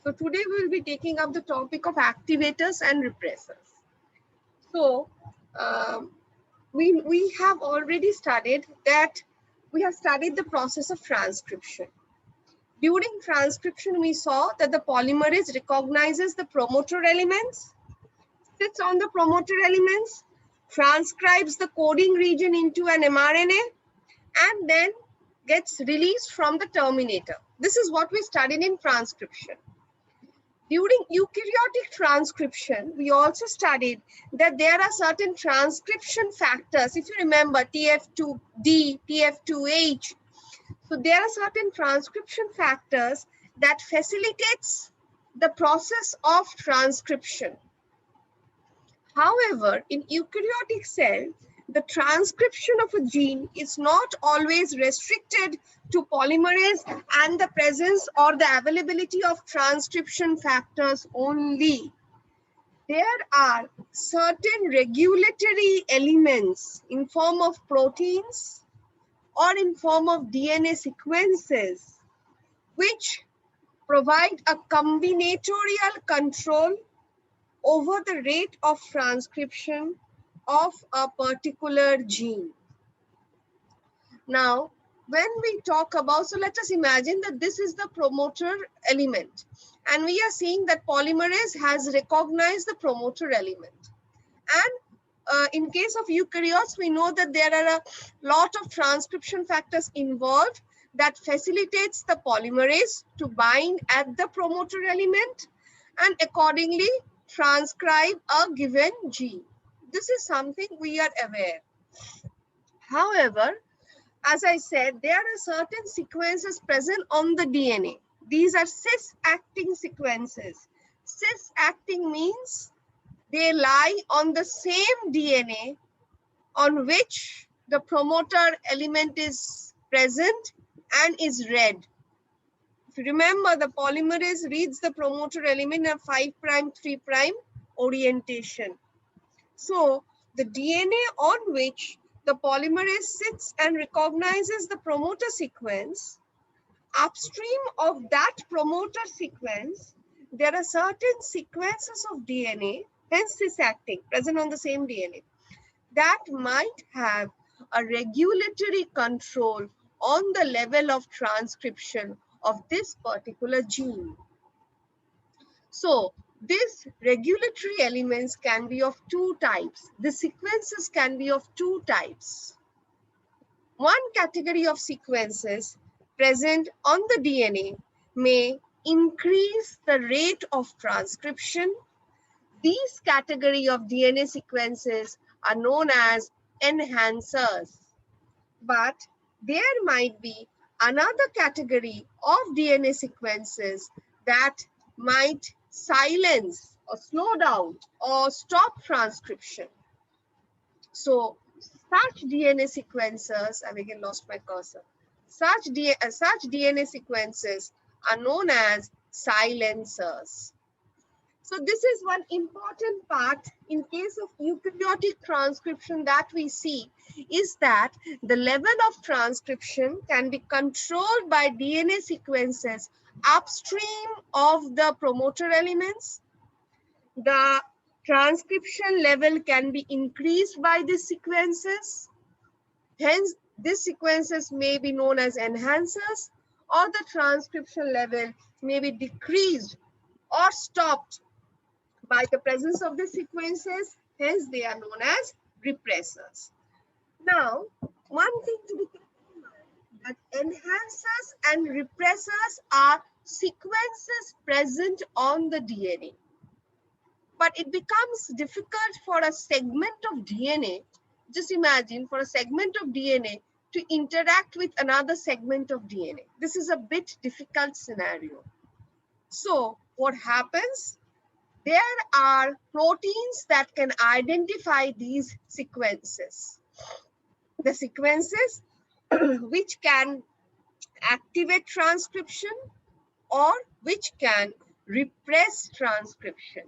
So today we will be taking up the topic of activators and repressors. So we have already studied that we have studied the process of transcription. During transcription, we saw that the polymerase recognizes the promoter elements, sits on the promoter elements, transcribes the coding region into an mRNA, and then gets released from the terminator. This is what we studied in transcription. During eukaryotic transcription, we also studied that there are certain transcription factors. If you remember TF2D, TF2H, so there are certain transcription factors that facilitates the process of transcription. However, in eukaryotic cell, the transcription of a gene is not always restricted to polymerase and the presence or the availability of transcription factors only. There are certain regulatory elements in form of proteins or in form of DNA sequences which provide a combinatorial control over the rate of transcription of a particular gene. Now, when we talk about, so let us imagine that this is the promoter element, and we are seeing that polymerase has recognized the promoter element. And in case of eukaryotes, we know that there are a lot of transcription factors involved that facilitates the polymerase to bind at the promoter element and accordingly transcribe a given gene. This is something we are aware. However, as I said, there are certain sequences present on the DNA. These are cis-acting sequences. Cis-acting means they lie on the same DNA on which the promoter element is present and is read. If you remember, the polymerase reads the promoter element in a 5' 3' orientation. So the DNA on which the polymerase sits and recognizes the promoter sequence, upstream of that promoter sequence, there are certain sequences of DNA, hence cis-acting, present on the same DNA, that might have a regulatory control on the level of transcription of this particular gene. So these regulatory elements can be of two types. The sequences can be of two types. One category of sequences present on the DNA may increase the rate of transcription. These category of DNA sequences are known as enhancers. But there might be another category of DNA sequences that might silence or slow down or stop transcription. So such DNA sequences, I've again lost my cursor. Such DNA sequences are known as silencers. So this is one important part in case of eukaryotic transcription that we see is that the level of transcription can be controlled by DNA sequences upstream of the promoter elements. The transcription level can be increased by these sequences. Hence, these sequences may be known as enhancers, or the transcription level may be decreased or stopped by the presence of the sequences, hence they are known as repressors. Now, one thing to be kept in mind that enhancers and repressors are sequences present on the DNA. But it becomes difficult for a segment of DNA, just imagine for a segment of DNA to interact with another segment of DNA. This is a bit difficult scenario. So what happens? There are proteins that can identify these sequences. The sequences which can activate transcription or which can repress transcription.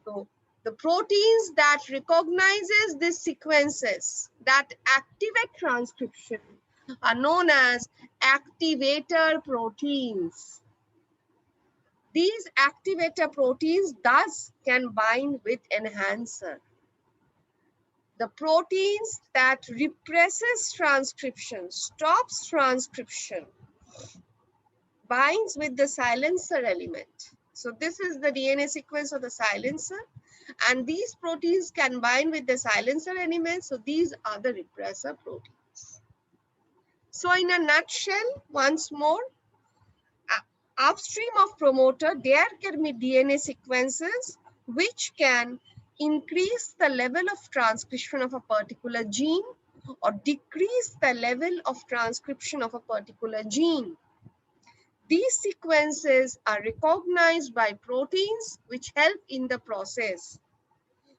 So the proteins that recognizes these sequences that activate transcription are known as activator proteins. These activator proteins thus can bind with enhancer. The proteins that represses transcription, stops transcription, binds with the silencer element. So this is the DNA sequence of the silencer, and these proteins can bind with the silencer element. So these are the repressor proteins. So in a nutshell, once more, upstream of promoter, there can be DNA sequences which can increase the level of transcription of a particular gene or decrease the level of transcription of a particular gene. These sequences are recognized by proteins which help in the process.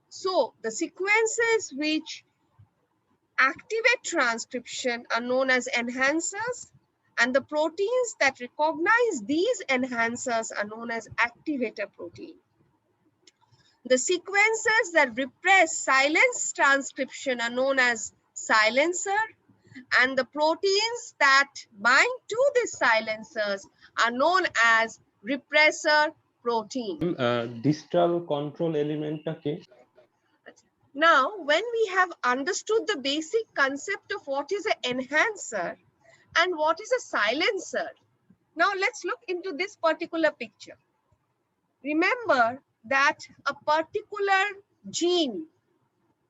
So the sequences which activate transcription are known as enhancers, and the proteins that recognize these enhancers are known as activator protein. The sequences that repress silence transcription are known as silencer, and the proteins that bind to these silencers are known as repressor protein. Distal control element ke? Now, when we have understood the basic concept of what is an enhancer and what is a silencer, now let's look into this particular picture. Remember that a particular gene,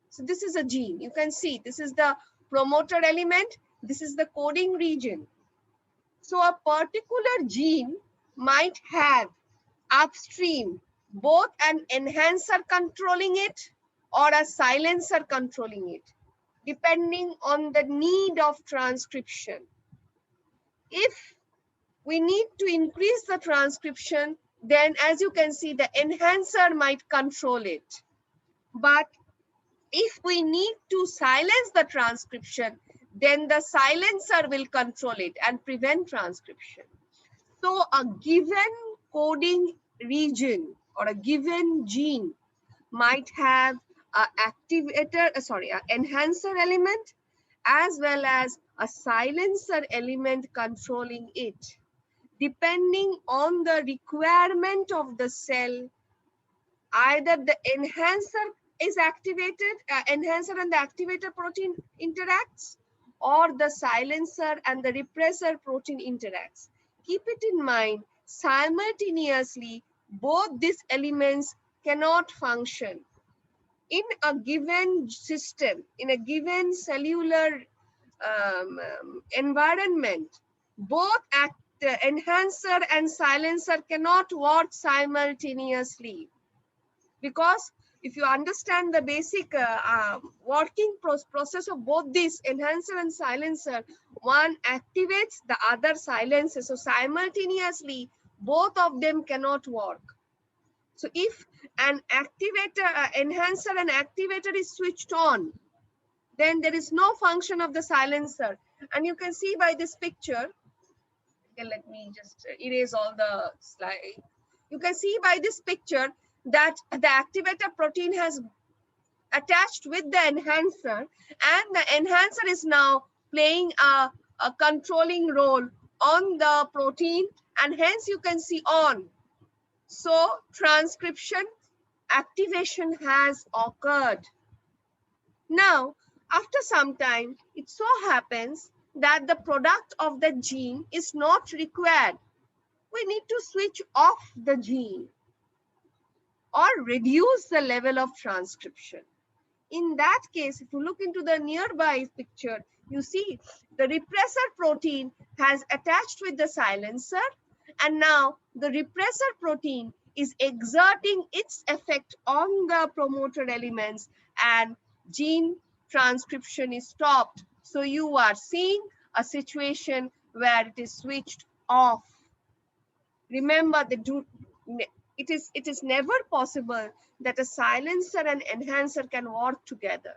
so this is a gene, you can see this is the promoter element, this is the coding region. So a particular gene might have upstream both an enhancer controlling it or a silencer controlling it, depending on the need of transcription. If we need to increase the transcription, then as you can see, the enhancer might control it. But if we need to silence the transcription, then the silencer will control it and prevent transcription. So a given coding region or a given gene might have an enhancer element as well as a silencer element controlling it. Depending on the requirement of the cell, either the enhancer is activated, enhancer and the activator protein interacts, or the silencer and the repressor protein interacts. Keep it in mind, simultaneously, both these elements cannot function. In a given system, in a given cellular environment, both enhancer and silencer cannot work simultaneously. Because if you understand the basic working process of both these enhancer and silencer, one activates, the other silences. So simultaneously, both of them cannot work. So if an activator, enhancer and activator is switched on, then there is no function of the silencer. And you can see by this picture, okay, let me just erase all the slide. You can see by this picture that the activator protein has attached with the enhancer, and the enhancer is now playing a controlling role on the protein, and hence you can see on. So transcription activation has occurred. Now, after some time, it so happens that the product of the gene is not required. We need to switch off the gene or reduce the level of transcription. In that case, if you look into the nearby picture, you see the repressor protein has attached with the silencer, and now the repressor protein is exerting its effect on the promoter elements, and gene transcription is stopped. So you are seeing a situation where it is switched off. Remember, it is never possible that a silencer and enhancer can work together.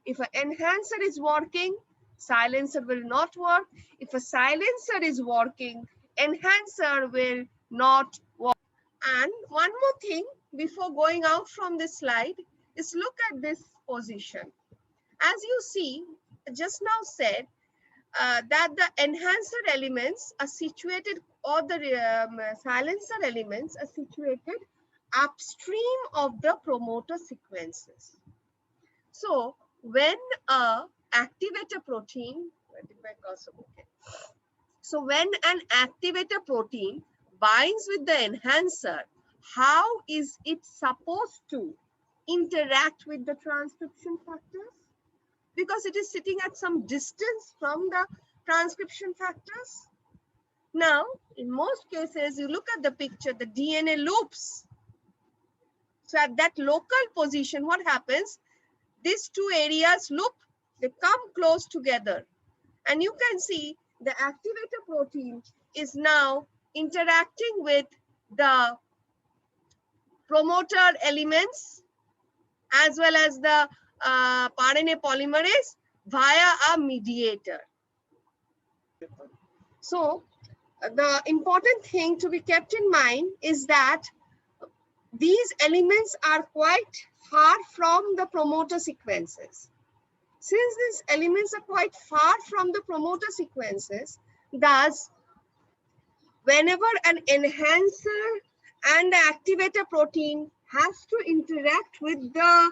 If an enhancer is working, silencer will not work. If a silencer is working, enhancer will not work. And one more thing before going out from this slide is look at this position. As you see, just now said that the enhancer elements are situated or the silencer elements are situated upstream of the promoter sequences. So when a activator protein, where did my cursor go? Okay. So when an activator protein binds with the enhancer, how is it supposed to interact with the transcription factors? Because it is sitting at some distance from the transcription factors. Now, in most cases, you look at the picture, the DNA loops. So at that local position, what happens? These two areas loop, they come close together. And you can see the activator protein is now interacting with the promoter elements as well as the RNA polymerase via a mediator. So the important thing to be kept in mind is that these elements are quite far from the promoter sequences. Since these elements are quite far from the promoter sequences, thus, whenever an enhancer and the activator protein has to interact with the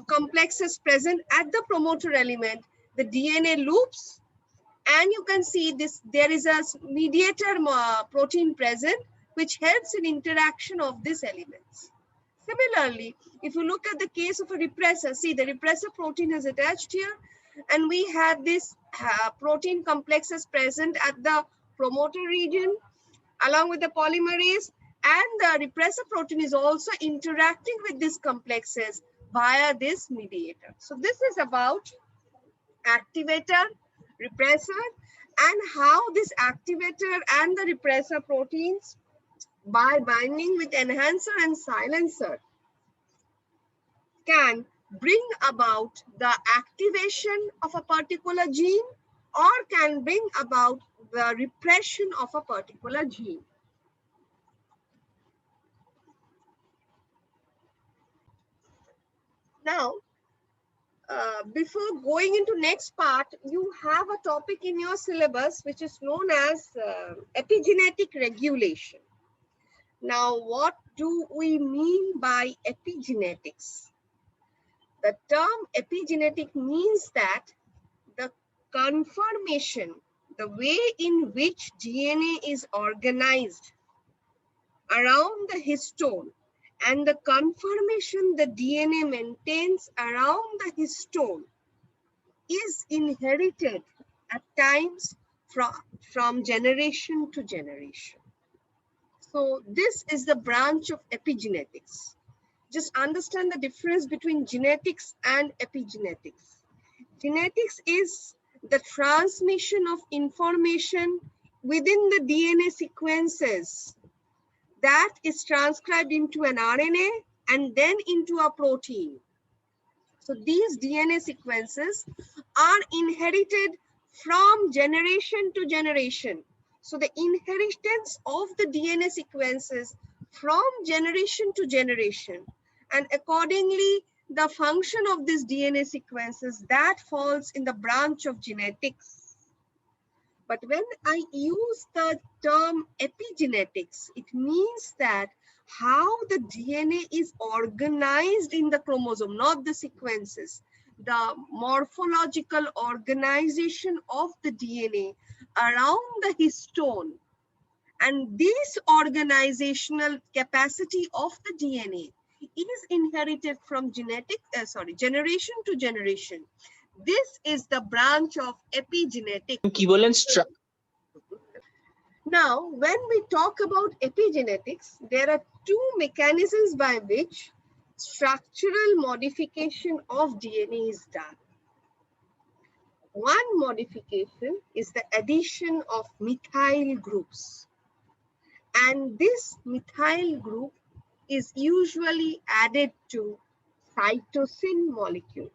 complexes present at the promoter element, the DNA loops, and you can see this, there is a mediator protein present, which helps in interaction of these elements. Similarly, if you look at the case of a repressor, see the repressor protein is attached here, and we have this protein complexes present at the promoter region along with the polymerase, and the repressor protein is also interacting with these complexes via this mediator. So this is about activator, repressor, and how this activator and the repressor proteins, by binding with enhancer and silencer, can bring about the activation of a particular gene or can bring about the repression of a particular gene. Now, before going into next part, you have a topic in your syllabus which is known as epigenetic regulation. Now, what do we mean by epigenetics? The term epigenetic means that the conformation, the way in which DNA is organized around the histone and the conformation the DNA maintains around the histone is inherited at times from generation to generation. So this is the branch of epigenetics. Just understand the difference between genetics and epigenetics. Genetics is the transmission of information within the DNA sequences that is transcribed into an RNA and then into a protein. So these DNA sequences are inherited from generation to generation. So the inheritance of the DNA sequences from generation to generation, and accordingly the function of these DNA sequences, that falls in the branch of genetics. But when I use the term epigenetics, it means that how the DNA is organized in the chromosome, not the sequences, the morphological organization of the DNA around the histone. And this organizational capacity of the DNA is inherited from generation to generation. This is the branch of epigenetics. Now, when we talk about epigenetics, there are two mechanisms by which structural modification of DNA is done. One modification is the addition of methyl groups. And this methyl group is usually added to cytosine molecule.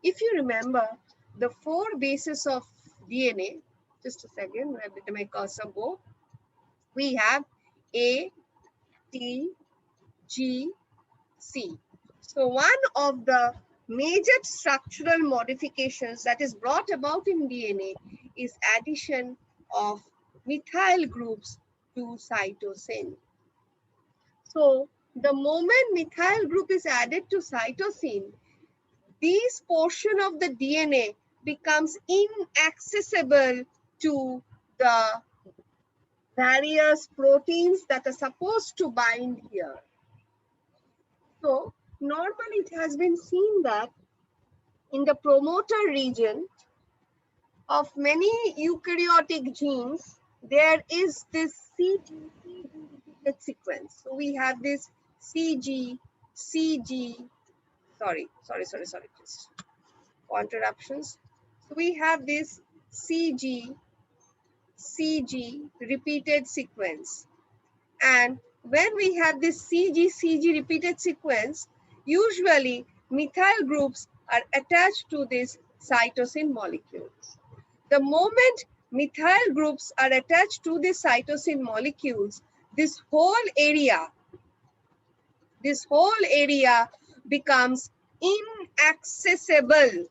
If you remember the 4 bases of DNA, just a second, where did my cursor go? We have A, T, G, C. So one of the major structural modifications that is brought about in DNA is addition of methyl groups to cytosine. So the moment methyl group is added to cytosine, this portion of the DNA becomes inaccessible to the various proteins that are supposed to bind here. So normally it has been seen that in the promoter region of many eukaryotic genes, there is this CG repeated sequence. So we have this CG, just interruptions. So we have this CG repeated sequence. And when we have this CG repeated sequence, usually methyl groups are attached to these cytosine molecules. The moment methyl groups are attached to the cytosine molecules, this whole area becomes inaccessible.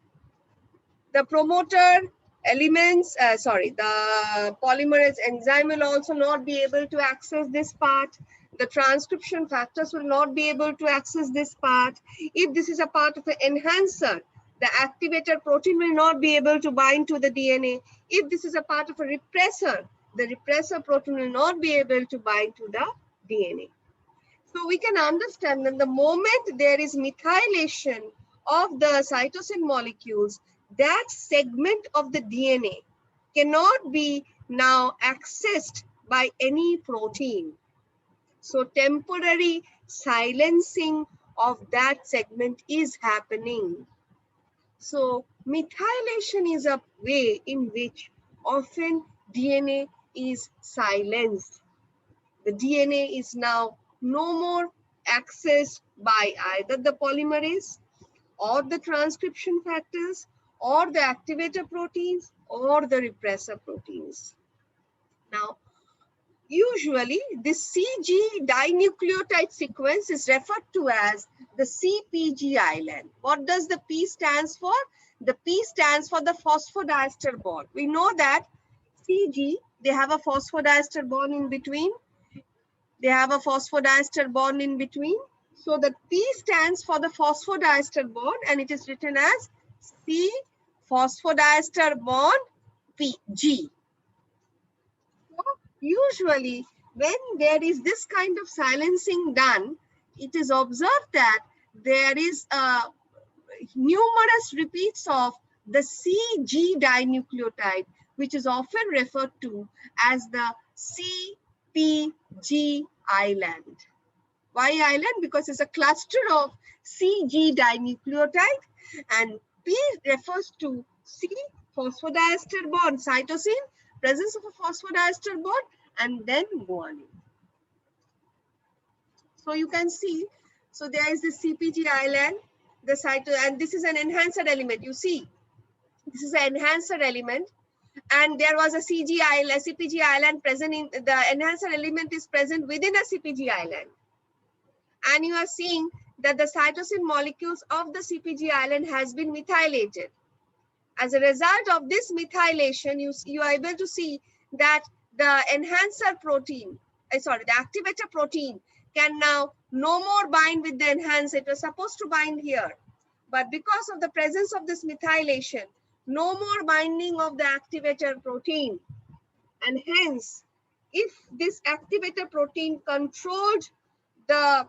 The promoter elements, the polymerase enzyme will also not be able to access this part. The transcription factors will not be able to access this part. If this is a part of an enhancer, the activator protein will not be able to bind to the DNA. If this is a part of a repressor, the repressor protein will not be able to bind to the DNA. So we can understand that the moment there is methylation of the cytosine molecules, that segment of the DNA cannot be now accessed by any protein. So temporary silencing of that segment is happening. So methylation is a way in which often DNA is silenced. The DNA is now no more accessed by either the polymerase or the transcription factors or the activator proteins or the repressor proteins. Now, usually this CG dinucleotide sequence is referred to as the CpG island. What does the P stands for? The P stands for the phosphodiester bond. We know that CG, they have a phosphodiester bond in between. They have a phosphodiester bond in between. So the P stands for the phosphodiester bond and it is written as C phosphodiester bond PG. So usually when there is this kind of silencing done, it is observed that there is numerous repeats of the CG dinucleotide, which is often referred to as the CpG island. Why island? Because it's a cluster of CG dinucleotide and P refers to C phosphodiester bond, cytosine, presence of a phosphodiester bond, and then guanine. So you can see, so there is this CpG island, the and this is an enhancer element. You see, this is an enhancer element. And there was a CpG island present in the enhancer element is present within a CpG island. And you are seeing that the cytosine molecules of the CpG island has been methylated. As a result of this methylation, you are able to see that the enhancer protein, the activator protein can now no more bind with the enhancer. It was supposed to bind here. But because of the presence of this methylation, no more binding of the activator protein. And hence, if this activator protein controlled the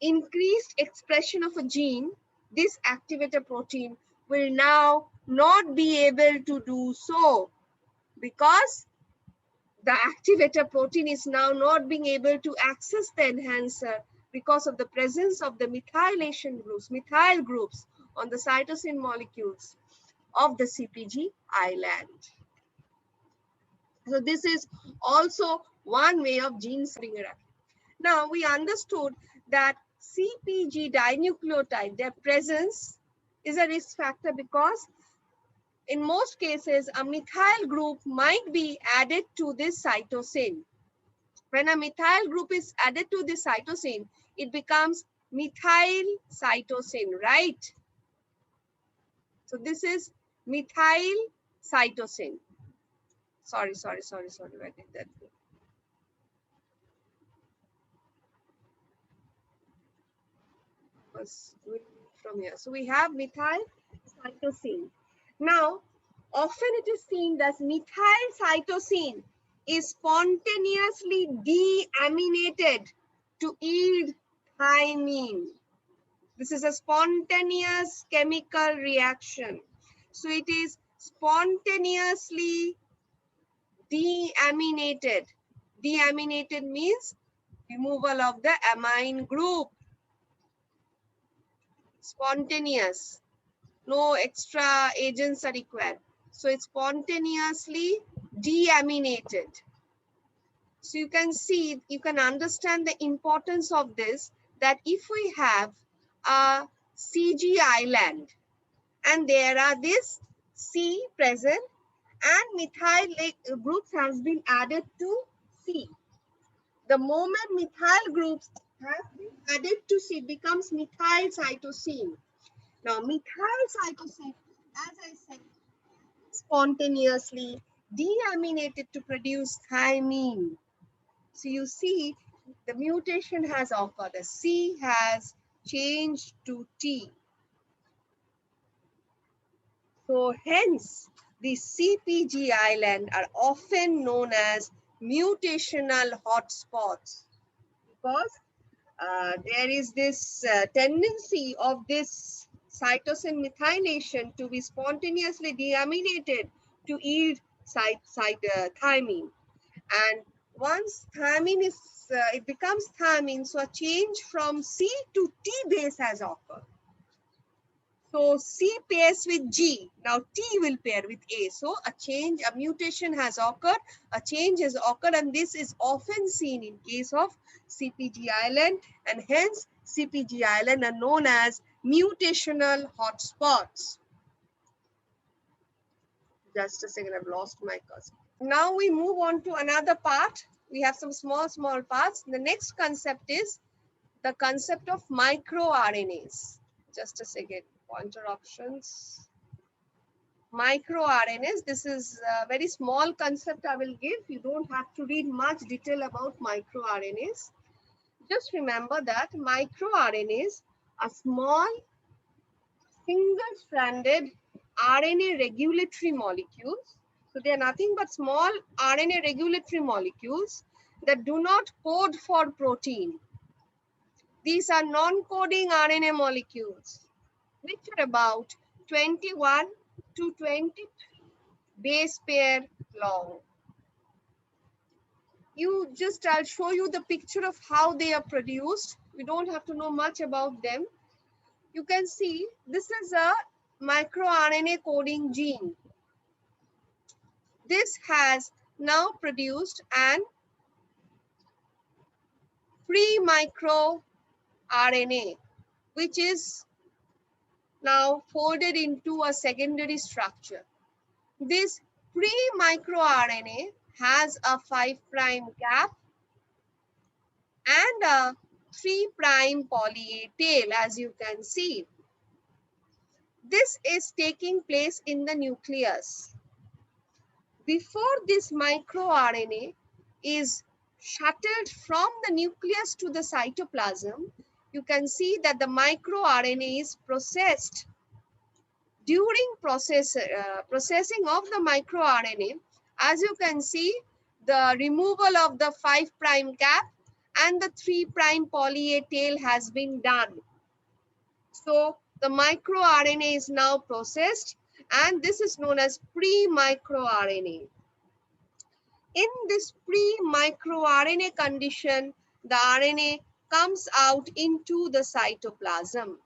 increased expression of a gene, this activator protein will now not be able to do so because the activator protein is now not being able to access the enhancer because of the presence of the methylation groups, methyl groups on the cytosine molecules of the CpG island. So this is also one way of gene silencing. Now we understood that CpG dinucleotide, their presence is a risk factor because in most cases, a methyl group might be added to this cytosine. When a methyl group is added to this cytosine, it becomes methyl cytosine, right? So this is methyl cytosine. Sorry. Where did that go? Was doing from here. So we have methyl cytosine. Now, often it is seen that methyl cytosine is spontaneously deaminated to yield thymine. This is a spontaneous chemical reaction. So it is spontaneously deaminated. Deaminated means removal of the amine group. Spontaneous. No extra agents are required. So it's spontaneously deaminated. So you can see, you can understand the importance of this, that if we have a CG island and there are this C present and methyl groups has been added to C. The moment methyl groups have been added to C, becomes methyl cytosine. Now, methyl cytosine, as I said, spontaneously deaminated to produce thymine. So you see, the mutation has occurred. The C has changed to T. So hence, the CPG island are often known as mutational hotspots, because there is this tendency of this cytosine methylation to be spontaneously deaminated to yield thymine. And once thymine is, it becomes thymine, so a change from C to T base has occurred. So C pairs with G, now T will pair with A. So a change, a mutation has occurred, a change has occurred, and this is often seen in case of CPG island, and hence CPG island are known as mutational hotspots. Just a second, I've lost my cursor. Now we move on to another part. We have some small parts. The next concept is the concept of microRNAs. Just a second, pointer options. MicroRNAs, this is a very small concept I will give. You don't have to read much detail about microRNAs. Just remember that microRNAs are small single-stranded RNA regulatory molecules. So they are nothing but small RNA regulatory molecules that do not code for protein. These are non-coding RNA molecules, which are about 21 to 23 base pair long. I'll show you the picture of how they are produced. We don't have to know much about them. You can see this is a microRNA coding gene. This has now produced an free microRNA, which is now folded into a secondary structure. This free microRNA has a 5' gap and a 3' poly A tail, as you can see. This is taking place in the nucleus. Before this microRNA is shuttled from the nucleus to the cytoplasm, you can see that the microRNA is processed. During processing of the microRNA, as you can see, the removal of the 5' gap and the 3' poly A tail has been done. So the microRNA is now processed, and this is known as pre-microRNA. In this pre-microRNA condition, the RNA comes out into the cytoplasm.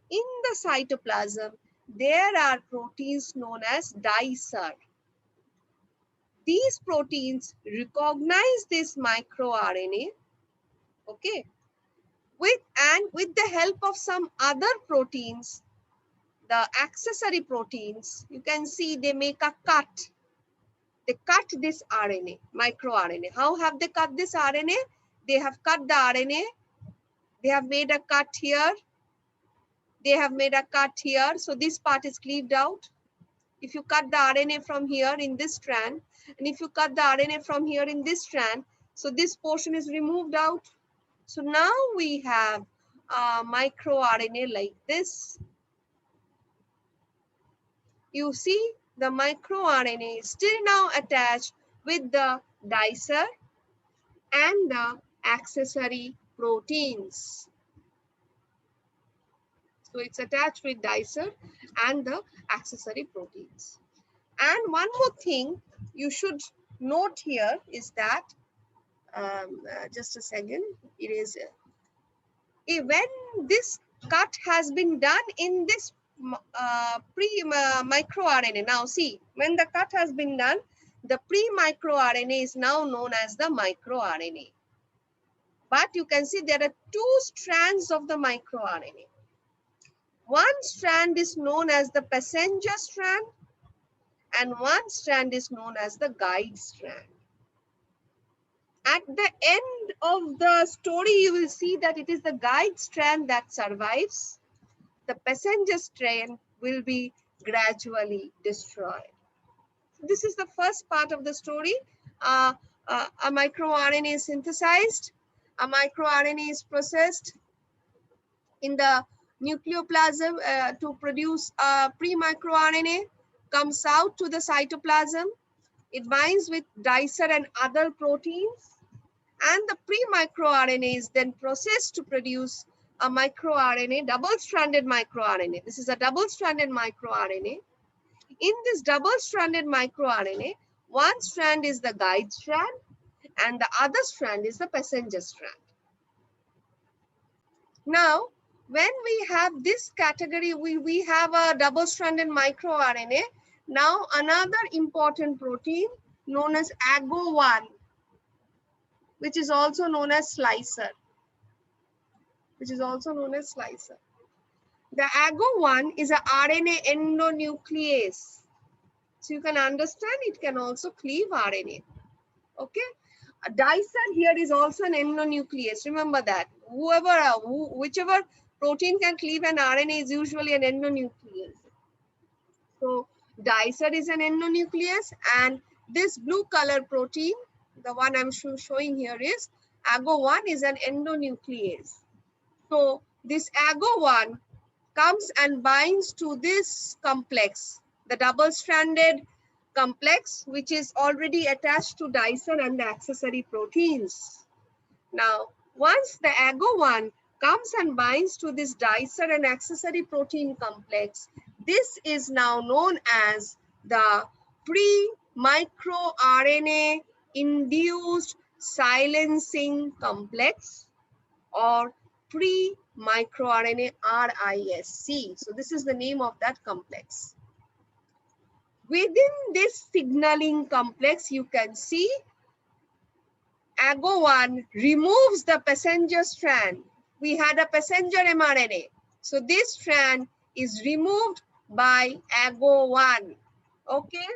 In the cytoplasm, there are proteins known as dicer. These proteins recognize this microRNA, okay? With the help of some other proteins, the accessory proteins, you can see they make a cut. They cut this RNA, microRNA. How have they cut this RNA? They have cut the RNA. They have made a cut here. They have made a cut here. So this part is cleaved out. If you cut the RNA from here in this strand, and if you cut the RNA from here in this strand, so this portion is removed out. So now we have microRNA like this. You see the microRNA is still now attached with the dicer and the accessory proteins. So it's attached with dicer and the accessory proteins. And one more thing you should note here is that, just a second, it is when this cut has been done in this pre-microRNA. Now see, when the cut has been done, the pre-microRNA is now known as the microRNA. But you can see there are two strands of the microRNA. One strand is known as the passenger strand, and one strand is known as the guide strand. At the end of the story, you will see that it is the guide strand that survives. The passenger strand will be gradually destroyed. This is the first part of the story. A microRNA is synthesized. A microRNA is processed in the nucleoplasm to produce a pre-microRNA, comes out to the cytoplasm. It binds with dicer and other proteins, and the pre-microRNA is then processed to produce a microRNA, double-stranded microRNA. This is a double-stranded microRNA. In this double-stranded microRNA, one strand is the guide strand and the other strand is the passenger strand. Now, when we have this category, we have a double-stranded microRNA. Now, another important protein known as AGO1, which is also known as slicer. The AGO1 is a RNA endonuclease. So you can understand it can also cleave RNA. Okay. A dicer here is also an endonuclease. Remember that. Whichever protein can cleave an RNA is usually an endonuclease. So dicer is an endonuclease, and this blue color protein, the one I'm showing here, is AGO1 is an endonuclease. So this AGO1 comes and binds to this complex, the double-stranded complex, which is already attached to dicer and the accessory proteins. Now, once the AGO1 comes and binds to this dicer and accessory protein complex, this is now known as the pre-microRNA induced silencing complex, or pre-microRNA RISC. So this is the name of that complex. Within this signaling complex, you can see AGO1 removes the passenger strand. We had a passenger mRNA. So this strand is removed by AGO1. Okay?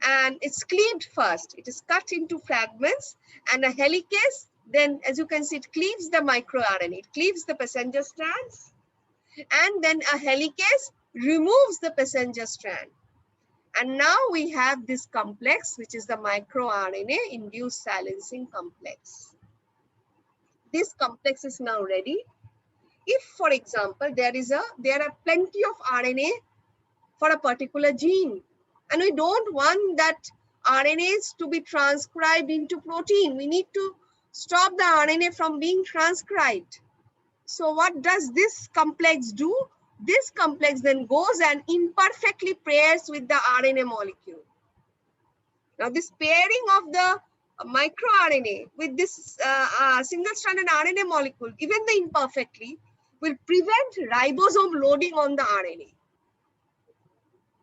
And it's cleaved first. It is cut into fragments, and a helicase, then as you can see, it cleaves the microRNA. It cleaves the passenger strands, and then a helicase removes the passenger strand. And now we have this complex, which is the microRNA induced silencing complex. This complex is now ready. If, for example, there are plenty of RNA for a particular gene, and we don't want that RNAs to be transcribed into protein, we need to stop the RNA from being transcribed. So what does this complex do? This complex then goes and imperfectly pairs with the RNA molecule. Now this pairing of the microRNA with this single-stranded RNA molecule, even the imperfectly, will prevent ribosome loading on the RNA.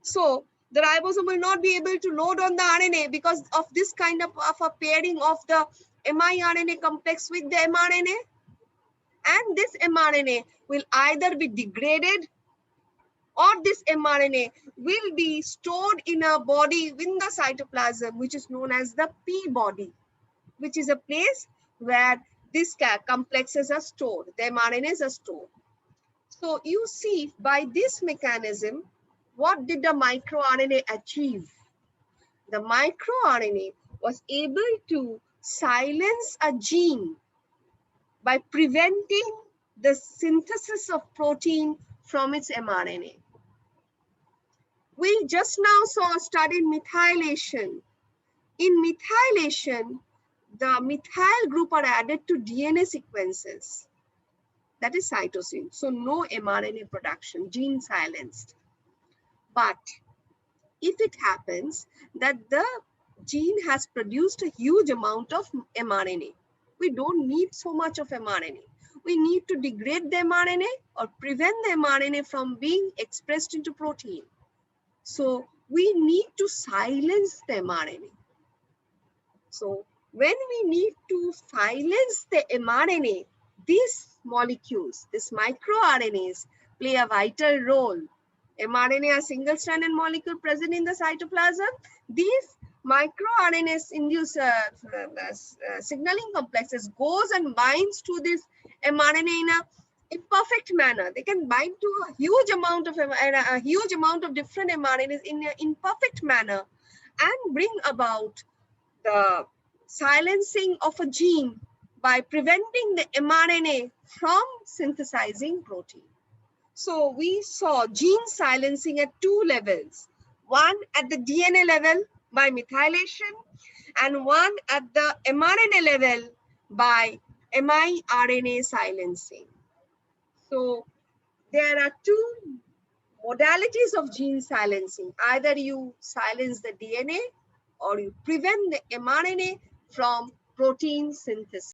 So the ribosome will not be able to load on the RNA because of this kind of a pairing of the miRNA complex with the mRNA. And this mRNA will either be degraded, or this mRNA will be stored in a body in the cytoplasm, which is known as the P body, which is a place where these complexes are stored, the mRNAs are stored. So you see, by this mechanism, what did the microRNA achieve? The microRNA was able to silence a gene by preventing the synthesis of protein from its mRNA. We just now saw a study in methylation. In methylation, the methyl group are added to DNA sequences. That is cytosine. So no mRNA production, gene silenced. But if it happens that the gene has produced a huge amount of mRNA, we don't need so much of mRNA. We need to degrade the mRNA or prevent the mRNA from being expressed into protein. So we need to silence the mRNA. So when we need to silence the mRNA, these molecules, these microRNAs, play a vital role. mRNA are single-stranded molecule present in the cytoplasm. These microRNAs induce signaling complexes goes and binds to this mRNA in a imperfect manner. They can bind to a huge amount of different mRNAs in an imperfect manner and bring about the silencing of a gene by preventing the mRNA from synthesizing protein. So we saw gene silencing at two levels, one at the DNA level by methylation and one at the mRNA level by miRNA silencing. So there are two modalities of gene silencing. Either you silence the DNA or you prevent the mRNA from protein synthesis.